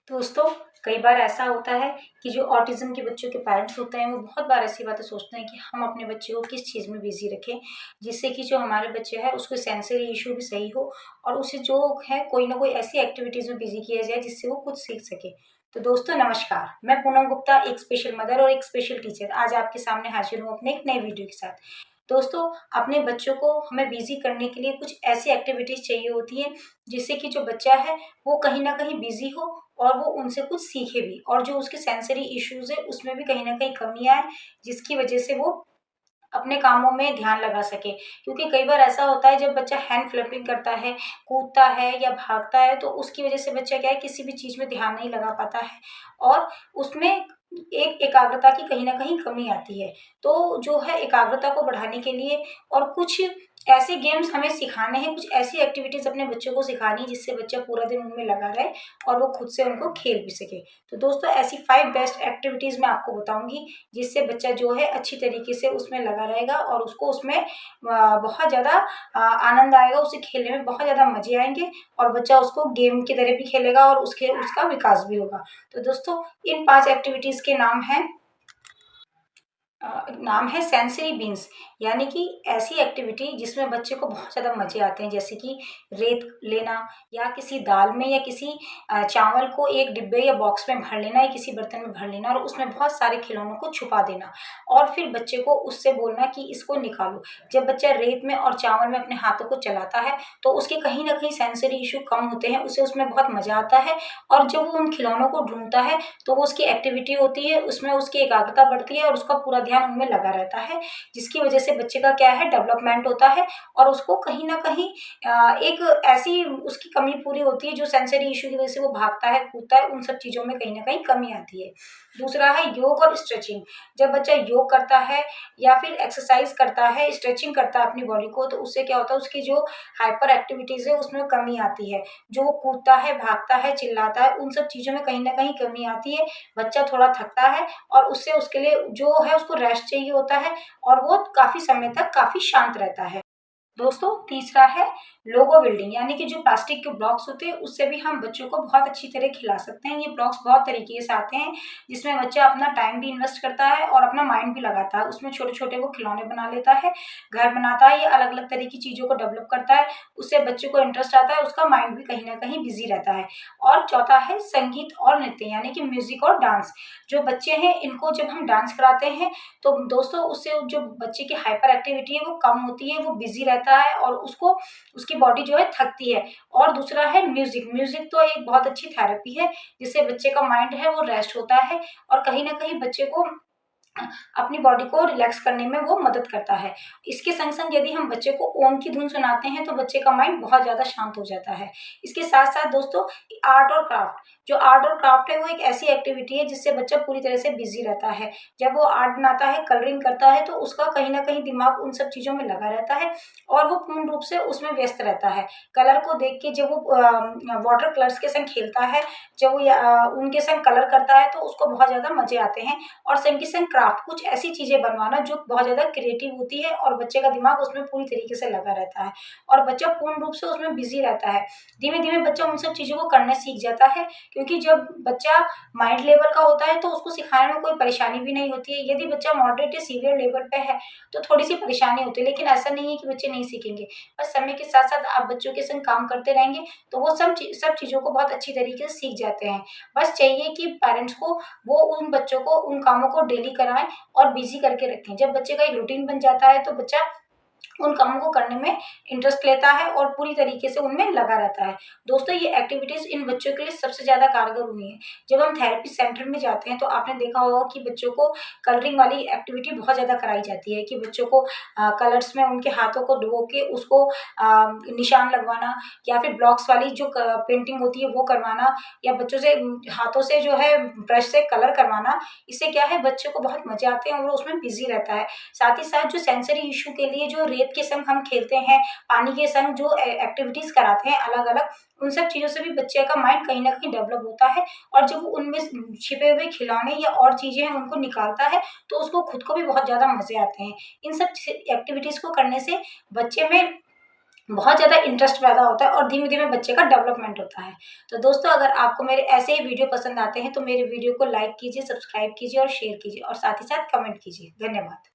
दोस्तों, कई बार ऐसा होता है कि जो ऑटिज़्म के बच्चों के पेरेंट्स होते हैं, वो बहुत बार ऐसी बातें सोचते हैं कि हम अपने बच्चे को किस चीज़ में बिज़ी रखें, जिससे कि जो हमारे बच्चे है उसको सेंसरी इश्यू भी सही हो और उसे जो है कोई ना कोई ऐसी एक्टिविटीज़ में बिज़ी किया जाए जिससे वो कुछ सीख सके। तो दोस्तों नमस्कार, मैं पूनम गुप्ता एक स्पेशल मदर और एक स्पेशल टीचर आज आपके सामने हाज़िर हूँ अपने एक नए वीडियो के साथ। दोस्तों, अपने बच्चों को हमें बिज़ी करने के लिए कुछ ऐसी एक्टिविटीज़ चाहिए होती हैं, जिससे कि जो बच्चा है वो कहीं न कहीं बिज़ी हो और वो उनसे कुछ सीखे भी और जो उसके सेंसरी इश्यूज़ है उसमें भी कहीं न कहीं कमी आए, जिसकी वजह से वो अपने कामों में ध्यान लगा सके। क्योंकि कई बार ऐसा होता है जब बच्चा हैंड फ्लैपिंग करता है, कूदता है या भागता है तो उसकी वजह से बच्चा क्या है किसी भी चीज़ में ध्यान नहीं लगा पाता है और उसमें एक एकाग्रता की कहीं न कहीं कमी आती है। तो जो है एकाग्रता को बढ़ाने के लिए और कुछ ऐसे गेम्स हमें सिखाने हैं, कुछ ऐसी एक्टिविटीज़ अपने बच्चों को सिखानी है जिससे बच्चा पूरा दिन उनमें लगा रहे और वो खुद से उनको खेल भी सके। तो दोस्तों ऐसी 5 बेस्ट एक्टिविटीज़ मैं आपको बताऊँगी जिससे बच्चा जो है अच्छी तरीके से उसमें लगा रहेगा और उसको उसमें बहुत ज़्यादा आनंद आएगा, उसे खेलने में बहुत ज़्यादा मज़े आएँगे और बच्चा उसको गेम की तरह भी खेलेगा और उसका विकास भी होगा। तो दोस्तों इन 5 एक्टिविटीज़ के नाम है सेंसरी बीन्स यानी कि ऐसी एक्टिविटी जिसमें बच्चे को बहुत ज़्यादा मज़े आते हैं जैसे कि रेत लेना या किसी दाल में या किसी चावल को एक डिब्बे या बॉक्स में भर लेना या किसी बर्तन में भर लेना और उसमें बहुत सारे खिलौनों को छुपा देना और फिर बच्चे को उससे बोलना कि इसको निकालो। जब बच्चा रेत में और चावल में अपने हाथों को चलाता है तो उसके कहीं न कहीं सेंसरी इश्यू कम होते हैं, उसे उसमें बहुत मज़ा आता है और जब वो उन खिलौनों को ढूँढता है तो वो उसकी एक्टिविटी होती है, उसमें उसकी एकाग्रता बढ़ती है और उसका पूरा ध्यान उनमें लगा रहता है, जिसकी वजह से बच्चे का क्या है डेवलपमेंट होता है और उसको कहीं न कहीं एक ऐसी उसकी कमी पूरी होती है जो सेंसरी इश्यू की वजह से वो भागता है, कूदता है, उन सब चीज़ों में कहीं न कहीं कमी आती है। दूसरा है योग और स्ट्रेचिंग। जब बच्चा योग करता है या फिर एक्सरसाइज़ करता है, स्ट्रेचिंग करता है अपनी बॉडी को तो उससे क्या होता है उसकी जो हाइपर एक्टिविटीज़ है उसमें कमी आती है। जो वो कूदता है, भागता है, चिल्लाता है, उन सब चीज़ों में कहीं न कहीं कमी आती है। बच्चा थोड़ा थकता है और उससे उसके लिए जो है उसको रेस्ट चाहिए होता है और वो काफ़ी समय तक काफ़ी शांत रहता है। दोस्तों तीसरा है लोगो बिल्डिंग यानी कि जो प्लास्टिक के ब्लॉक्स होते हैं उससे भी हम बच्चों को बहुत अच्छी तरह खिला सकते हैं। ये ब्लॉक्स बहुत तरीके से आते हैं जिसमें बच्चा अपना टाइम भी इन्वेस्ट करता है और अपना माइंड भी लगाता है। उसमें छोटे-छोटे वो खिलौने बना लेता है, घर बनाता है, ये अलग-अलग तरह की चीज़ों को डेवलप करता है। उससे बच्चे को इंटरेस्ट आता है, उसका माइंड भी कहीं न कहीं बिज़ी रहता है। और चौथा है संगीत और नृत्य यानी कि म्यूज़िक और डांस। जो बच्चे हैं इनको जब हम डांस कराते हैं तो दोस्तों उससे जो बच्चे की हाइपर एक्टिविटी है वो कम होती है, वो बिज़ी रहता है और उसको उसकी बॉडी जो है थकती है। और दूसरा है म्यूज़िक, म्यूज़िक तो एक बहुत अच्छी थेरेपी है, जिससे बच्चे का माइंड है वो रेस्ट होता है और कहीं न कहीं बच्चे को अपनी बॉडी को रिलैक्स करने में वो मदद करता है। इसके संग-संग यदि हम बच्चे को ओम की धुन सुनाते हैं तो बच्चे का माइंड बहुत ज़्यादा शांत हो जाता है। इसके साथ-साथ दोस्तों आर्ट और क्राफ्ट, जो आर्ट और क्राफ्ट है वो एक ऐसी एक्टिविटी है जिससे बच्चा पूरी तरह से बिज़ी रहता है। जब वो आर्ट बनाता है, कलरिंग करता है तो उसका कहीं न कहीं दिमाग उन सब चीज़ों में लगा रहता है और वो पूर्ण रूप से उसमें व्यस्त रहता है। कलर को देख के जब वो वाटर कलर्स के संग खेलता है, जब वो उनके संग कलर करता है तो उसको बहुत ज़्यादा मज़े आते हैं। और संग के संग क्राफ्ट कुछ ऐसी चीज़ें बनवाना जो बहुत ज़्यादा क्रिएटिव होती है और बच्चे का दिमाग उसमें पूरी तरीके से लगा रहता है और बच्चा पूर्ण रूप से उसमें बिज़ी रहता है। धीमे-धीमे बच्चा उन सब चीज़ों को करना सीख जाता है क्योंकि जब बच्चा माइंड लेवल का होता है तो उसको सिखाने में कोई परेशानी भी नहीं होती है। यदि बच्चा मॉडरेट या सीवियर लेवल पे है तो थोड़ी-सी परेशानी होती है, लेकिन ऐसा नहीं है कि बच्चे नहीं सीखेंगे। बस समय के साथ-साथ आप बच्चों के संग काम करते रहेंगे तो वो सब चीज़ों को बहुत अच्छी तरीके से सीख जाते हैं। बस चाहिए कि पेरेंट्स को वो उन बच्चों को उन कामों को डेली कराएँ और बिज़ी करके रखें। जब बच्चे का एक रूटीन बन जाता है तो बच्चा उन कामों को करने में इंटरेस्ट लेता है और पूरी तरीके से उनमें लगा रहता है। दोस्तों ये एक्टिविटीज़ इन बच्चों के लिए सबसे ज़्यादा कारगर हुई हैं। जब हम थेरेपी सेंटर में जाते हैं तो आपने देखा होगा कि बच्चों को कलरिंग वाली एक्टिविटी बहुत ज़्यादा कराई जाती है कि बच्चों को कलर्स में उनके हाथों को डुबो के उसको निशान लगवाना या फिर ब्लॉक्स वाली जो पेंटिंग होती है वो करवाना या बच्चों से हाथों से जो है ब्रश से कलर करवाना। इससे क्या है बच्चों को बहुत मज़े आते हैं और वो उसमें बिज़ी रहता है। साथ ही साथ जो सेंसरी इश्यू के लिए जो रेत के संग हम खेलते हैं, पानी के संग जो एक्टिविटीज़ कराते हैं अलग-अलग, उन सब चीज़ों से भी बच्चे का माइंड कहीं न कहीं डेवलप होता है और जब वो उनमें छिपे हुए खिलौने या और चीज़ें हैं उनको निकालता है, तो उसको खुद को भी बहुत ज़्यादा मज़े आते हैं। इन सब एक्टिविटीज़ को करने से बच्चे में बहुत ज़्यादा इंटरेस्ट पैदा होता है और धीमे-धीमे बच्चे का डेवलपमेंट होता है। तो दोस्तों, अगर आपको मेरे ऐसे ही वीडियो पसंद आते हैं तो मेरे वीडियो को लाइक कीजिए, सब्सक्राइब कीजिए और शेयर कीजिए और साथ ही साथ कमेंट कीजिए। धन्यवाद।